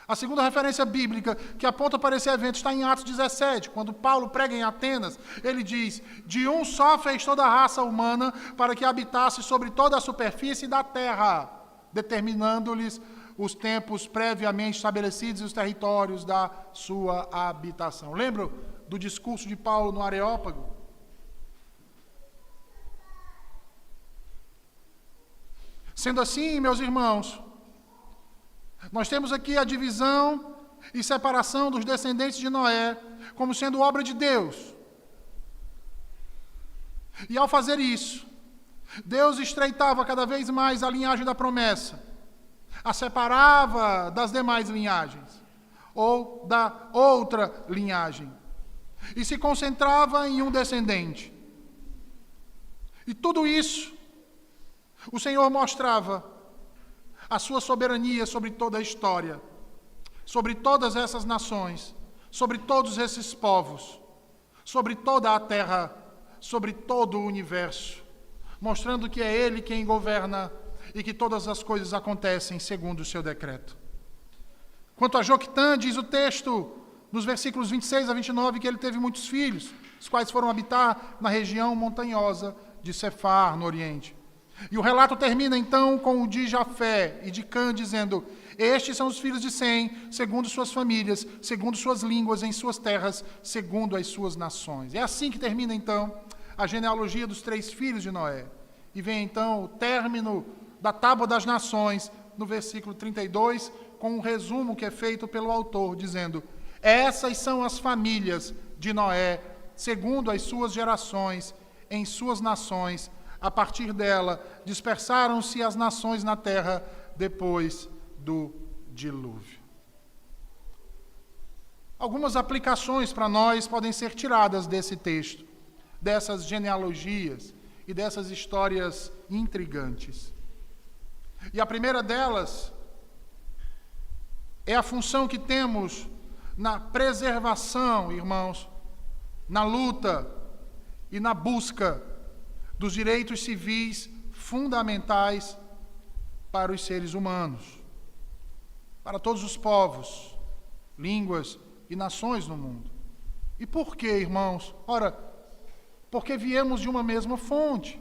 A segunda referência bíblica que aponta para esse evento está em Atos 17, quando Paulo prega em Atenas. Ele diz: de um só fez toda a raça humana para que habitasse sobre toda a superfície da terra, determinando-lhes os tempos previamente estabelecidos e os territórios da sua habitação. Lembram do discurso de Paulo no Areópago? Sendo assim, meus irmãos, nós temos aqui a divisão e separação dos descendentes de Noé como sendo obra de Deus. E ao fazer isso, Deus estreitava cada vez mais a linhagem da promessa, a separava das demais linhagens, ou da outra linhagem, e se concentrava em um descendente. E tudo isso, o Senhor mostrava a sua soberania sobre toda a história, sobre todas essas nações, sobre todos esses povos, sobre toda a terra, sobre todo o universo, mostrando que é Ele quem governa e que todas as coisas acontecem segundo o seu decreto. Quanto a Joquitã, diz o texto, nos versículos 26 a 29, que ele teve muitos filhos, os quais foram habitar na região montanhosa de Cefar, no Oriente. E o relato termina então com o de Jafé e de Cã, dizendo: estes são os filhos de Sem, segundo suas famílias, segundo suas línguas, em suas terras, segundo as suas nações. É assim que termina então a genealogia dos 3 filhos de Noé. E vem então o término da Tábua das Nações, no versículo 32, com um resumo que é feito pelo autor, dizendo: essas são as famílias de Noé, segundo as suas gerações, em suas nações. A partir dela, dispersaram-se as nações na terra depois do dilúvio. Algumas aplicações para nós podem ser tiradas desse texto, dessas genealogias e dessas histórias intrigantes. E a primeira delas é a função que temos na preservação, irmãos, na luta e na busca dos direitos civis fundamentais para os seres humanos, para todos os povos, línguas e nações no mundo. E por quê, irmãos? Ora, porque viemos de uma mesma fonte,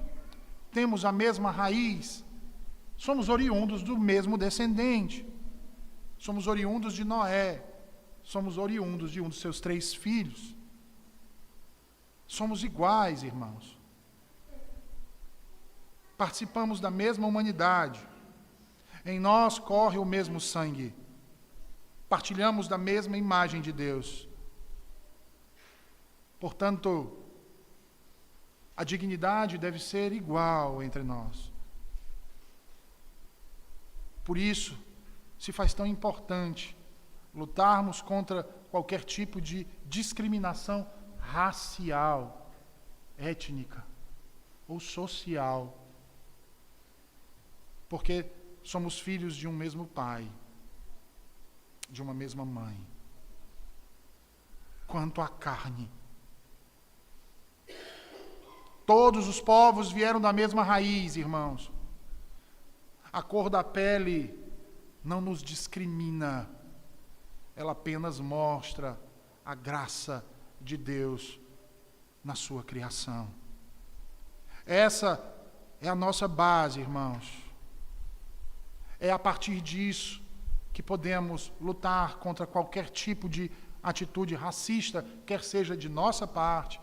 temos a mesma raiz, somos oriundos do mesmo descendente, somos oriundos de Noé, somos oriundos de um dos seus 3 filhos. Somos iguais, irmãos. Participamos da mesma humanidade. Em nós corre o mesmo sangue. Partilhamos da mesma imagem de Deus. Portanto, a dignidade deve ser igual entre nós. Por isso, se faz tão importante lutarmos contra qualquer tipo de discriminação racial, étnica ou social. Porque somos filhos de um mesmo pai, de uma mesma mãe. Quanto à carne, todos os povos vieram da mesma raiz, irmãos. A cor da pele não nos discrimina, ela apenas mostra a graça de Deus na sua criação. Essa é a nossa base, irmãos. É a partir disso que podemos lutar contra qualquer tipo de atitude racista, quer seja de nossa parte,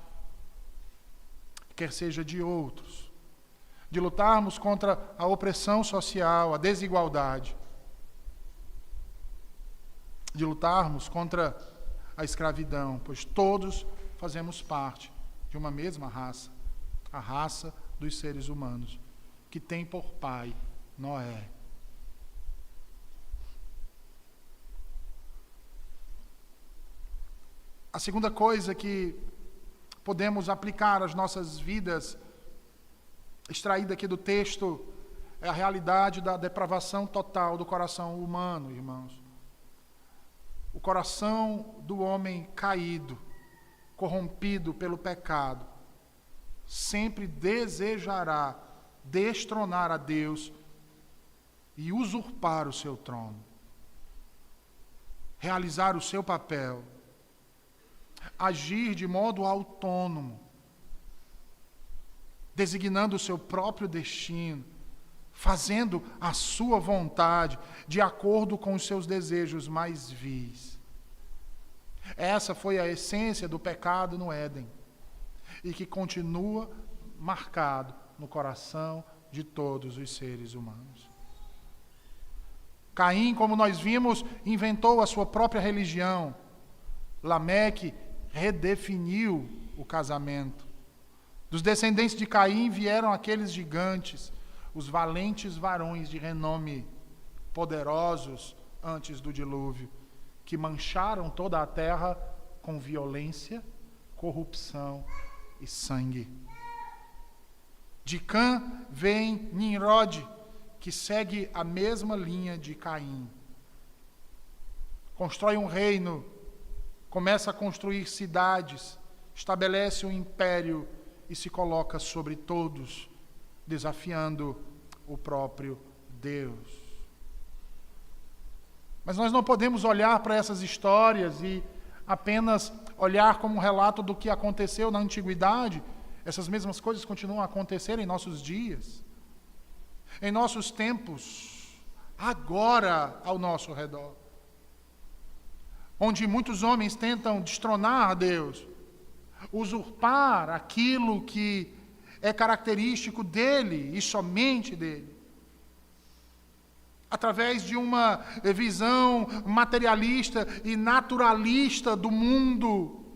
quer seja de outros. De lutarmos contra a opressão social, a desigualdade. De lutarmos contra a escravidão, pois todos fazemos parte de uma mesma raça, a raça dos seres humanos, que tem por pai Noé. A segunda coisa que podemos aplicar às nossas vidas, extraída aqui do texto, é a realidade da depravação total do coração humano, irmãos. O coração do homem caído, corrompido pelo pecado, sempre desejará destronar a Deus e usurpar o seu trono, realizar o seu papel, agir de modo autônomo, designando o seu próprio destino, fazendo a sua vontade de acordo com os seus desejos mais vis. Essa foi a essência do pecado no Éden e que continua marcado no coração de todos os seres humanos. Caim, como nós vimos, inventou a sua própria religião. Lameque redefiniu o casamento. Dos descendentes de Caim vieram aqueles gigantes, os valentes varões de renome, poderosos antes do dilúvio, que mancharam toda a terra com violência, corrupção e sangue. De Cã vem Nimrod, que segue a mesma linha de Caim. Constrói um reino, começa a construir cidades, estabelece um império e se coloca sobre todos, desafiando o próprio Deus. Mas nós não podemos olhar para essas histórias e apenas olhar como um relato do que aconteceu na antiguidade. Essas mesmas coisas continuam a acontecer em nossos dias, em nossos tempos, agora ao nosso redor, onde muitos homens tentam destronar a Deus, usurpar aquilo que é característico dele e somente dele, através de uma visão materialista e naturalista do mundo,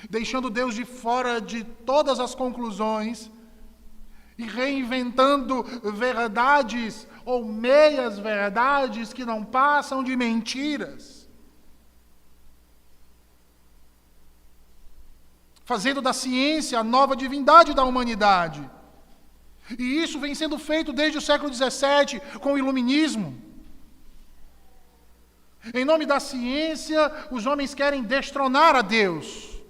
deixando Deus de fora de todas as conclusões e reinventando verdades ou meias verdades que não passam de mentiras, fazendo da ciência a nova divindade da humanidade. E isso vem sendo feito desde o século XVII com o iluminismo. Em nome da ciência, os homens querem destronar a Deus,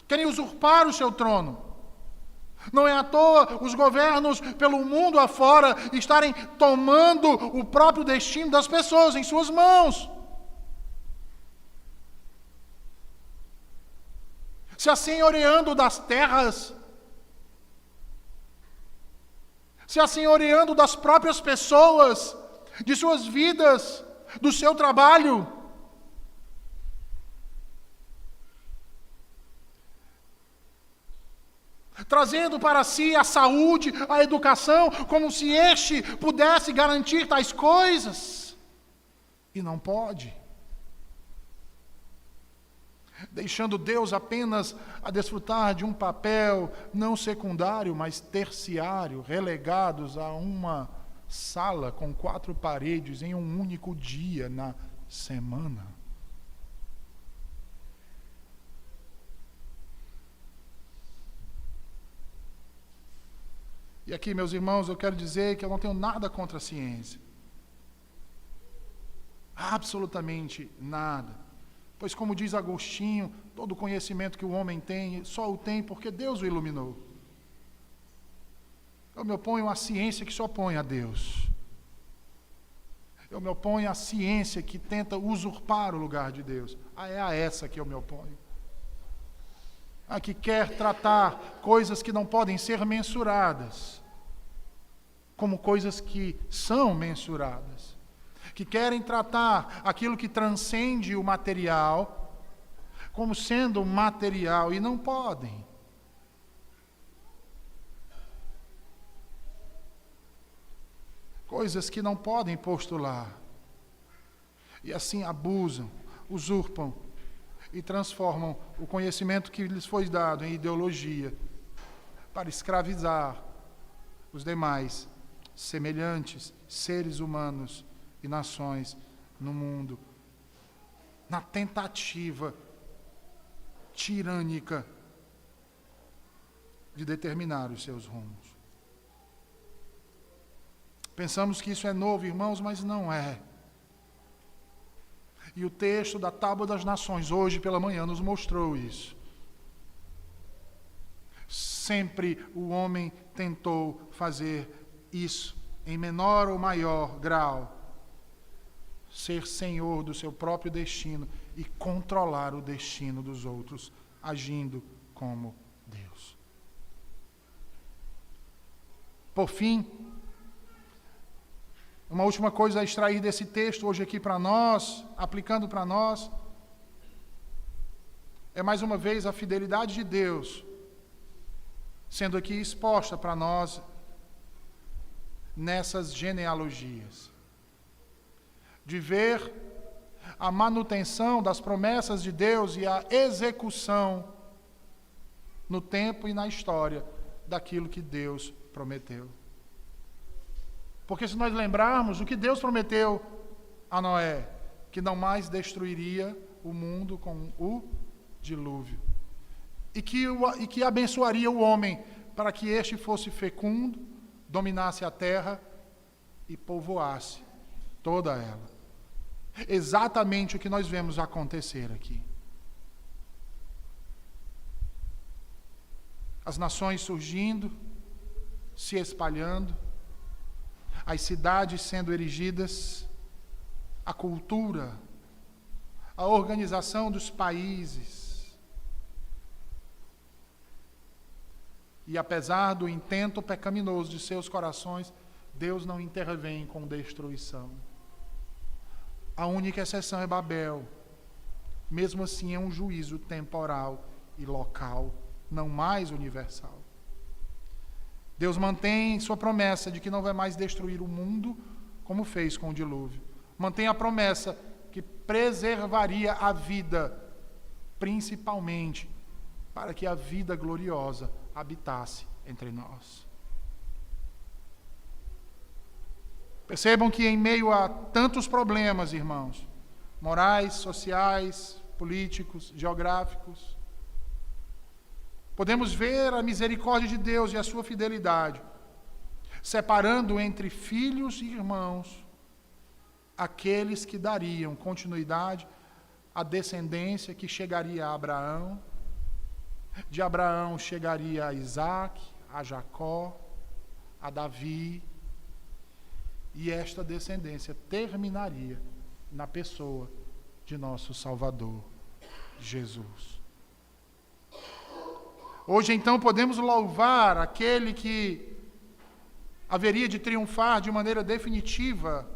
querem usurpar o seu trono. Não é à toa os governos pelo mundo afora estarem tomando o próprio destino das pessoas em suas mãos, se assenhoreando das terras, se assenhoreando das próprias pessoas, de suas vidas, do seu trabalho. Trazendo para si a saúde, a educação, como se este pudesse garantir tais coisas. E não pode. Deixando Deus apenas a desfrutar de um papel não secundário, mas terciário, relegados a uma sala com 4 paredes em um único dia na semana. E aqui, meus irmãos, eu quero dizer que eu não tenho nada contra a ciência. Absolutamente nada. Pois, como diz Agostinho, todo conhecimento que o homem tem, só o tem porque Deus o iluminou. Eu me oponho à ciência que se opõe a Deus. Eu me oponho à ciência que tenta usurpar o lugar de Deus. É a essa que eu me oponho. A que quer tratar coisas que não podem ser mensuradas como coisas que são mensuradas. Que querem tratar aquilo que transcende o material como sendo material e não podem. Coisas que não podem postular. E assim abusam, usurpam e transformam o conhecimento que lhes foi dado em ideologia para escravizar os demais semelhantes seres humanos e nações no mundo, na tentativa tirânica de determinar os seus rumos. Pensamos que isso é novo, irmãos, mas não é. E o texto da Tábua das Nações, hoje pela manhã, nos mostrou isso. Sempre o homem tentou fazer isso em menor ou maior grau, ser senhor do seu próprio destino e controlar o destino dos outros, agindo como Deus. Por fim, uma última coisa a extrair desse texto hoje aqui para nós, aplicando para nós, é mais uma vez a fidelidade de Deus sendo aqui exposta para nós nessas genealogias. De ver a manutenção das promessas de Deus e a execução no tempo e na história daquilo que Deus prometeu. Porque se nós lembrarmos o que Deus prometeu a Noé, que não mais destruiria o mundo com o dilúvio, e que abençoaria o homem para que este fosse fecundo, dominasse a terra e povoasse toda ela. Exatamente o que nós vemos acontecer aqui. As nações surgindo, se espalhando, as cidades sendo erigidas, a cultura, a organização dos países. E apesar do intento pecaminoso de seus corações, Deus não intervém com destruição. A única exceção é Babel. Mesmo assim, é um juízo temporal e local, não mais universal. Deus mantém sua promessa de que não vai mais destruir o mundo como fez com o dilúvio. Mantém a promessa que preservaria a vida, principalmente para que a vida gloriosa habitasse entre nós. Percebam que em meio a tantos problemas, irmãos, morais, sociais, políticos, geográficos, podemos ver a misericórdia de Deus e a sua fidelidade, separando entre filhos e irmãos aqueles que dariam continuidade à descendência que chegaria a Abraão, de Abraão chegaria a Isaac, a Jacó, a Davi, e esta descendência terminaria na pessoa de nosso Salvador, Jesus. Hoje, então, podemos louvar aquele que haveria de triunfar de maneira definitiva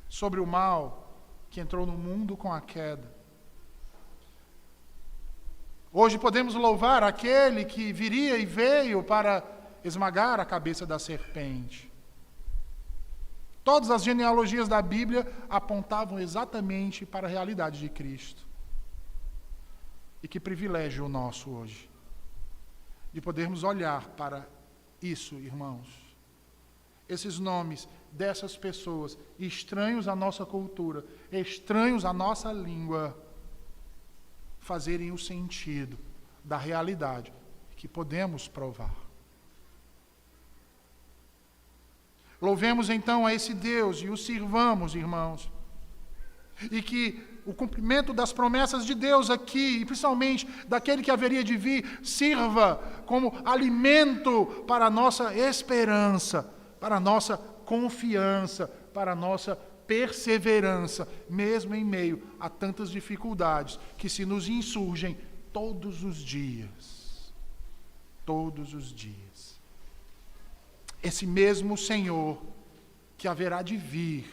sobre o mal que entrou no mundo com a queda. Hoje podemos louvar aquele que viria e veio para esmagar a cabeça da serpente. Todas as genealogias da Bíblia apontavam exatamente para a realidade de Cristo. E que privilégio o nosso hoje, de podermos olhar para isso, irmãos. Esses nomes dessas pessoas, estranhos à nossa cultura, estranhos à nossa língua, fazerem o sentido da realidade que podemos provar. Louvemos então a esse Deus e o sirvamos, irmãos. E que o cumprimento das promessas de Deus aqui, e principalmente daquele que haveria de vir, sirva como alimento para a nossa esperança, para a nossa confiança, para a nossa perseverança, mesmo em meio a tantas dificuldades que se nos insurgem todos os dias. Todos os dias. Esse mesmo Senhor que haverá de vir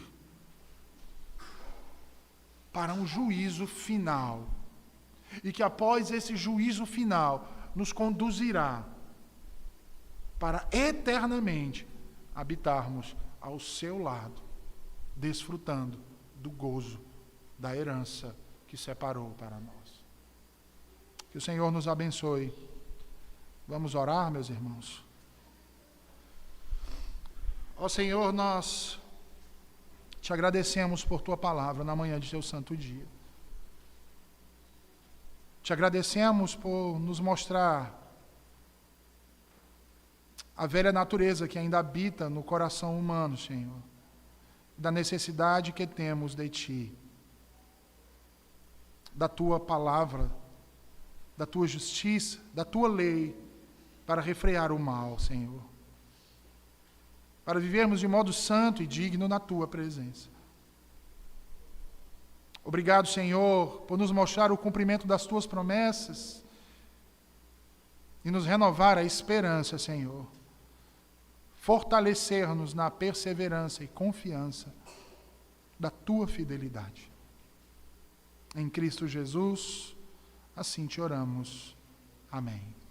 para um juízo final, e que após esse juízo final nos conduzirá para eternamente habitarmos ao seu lado, desfrutando do gozo da herança que separou para nós. Que o Senhor nos abençoe. Vamos orar, meus irmãos. Ó Senhor, nós te agradecemos por tua palavra na manhã de teu santo dia. Te agradecemos por nos mostrar a velha natureza que ainda habita no coração humano, Senhor, da necessidade que temos de Ti, da Tua palavra, da Tua justiça, da Tua lei, para refrear o mal, Senhor. para vivermos de modo santo e digno na Tua presença. Obrigado, Senhor, por nos mostrar o cumprimento das Tuas promessas e nos renovar a esperança, Senhor. Fortalecer-nos na perseverança e confiança da Tua fidelidade. Em Cristo Jesus, assim te oramos. Amém.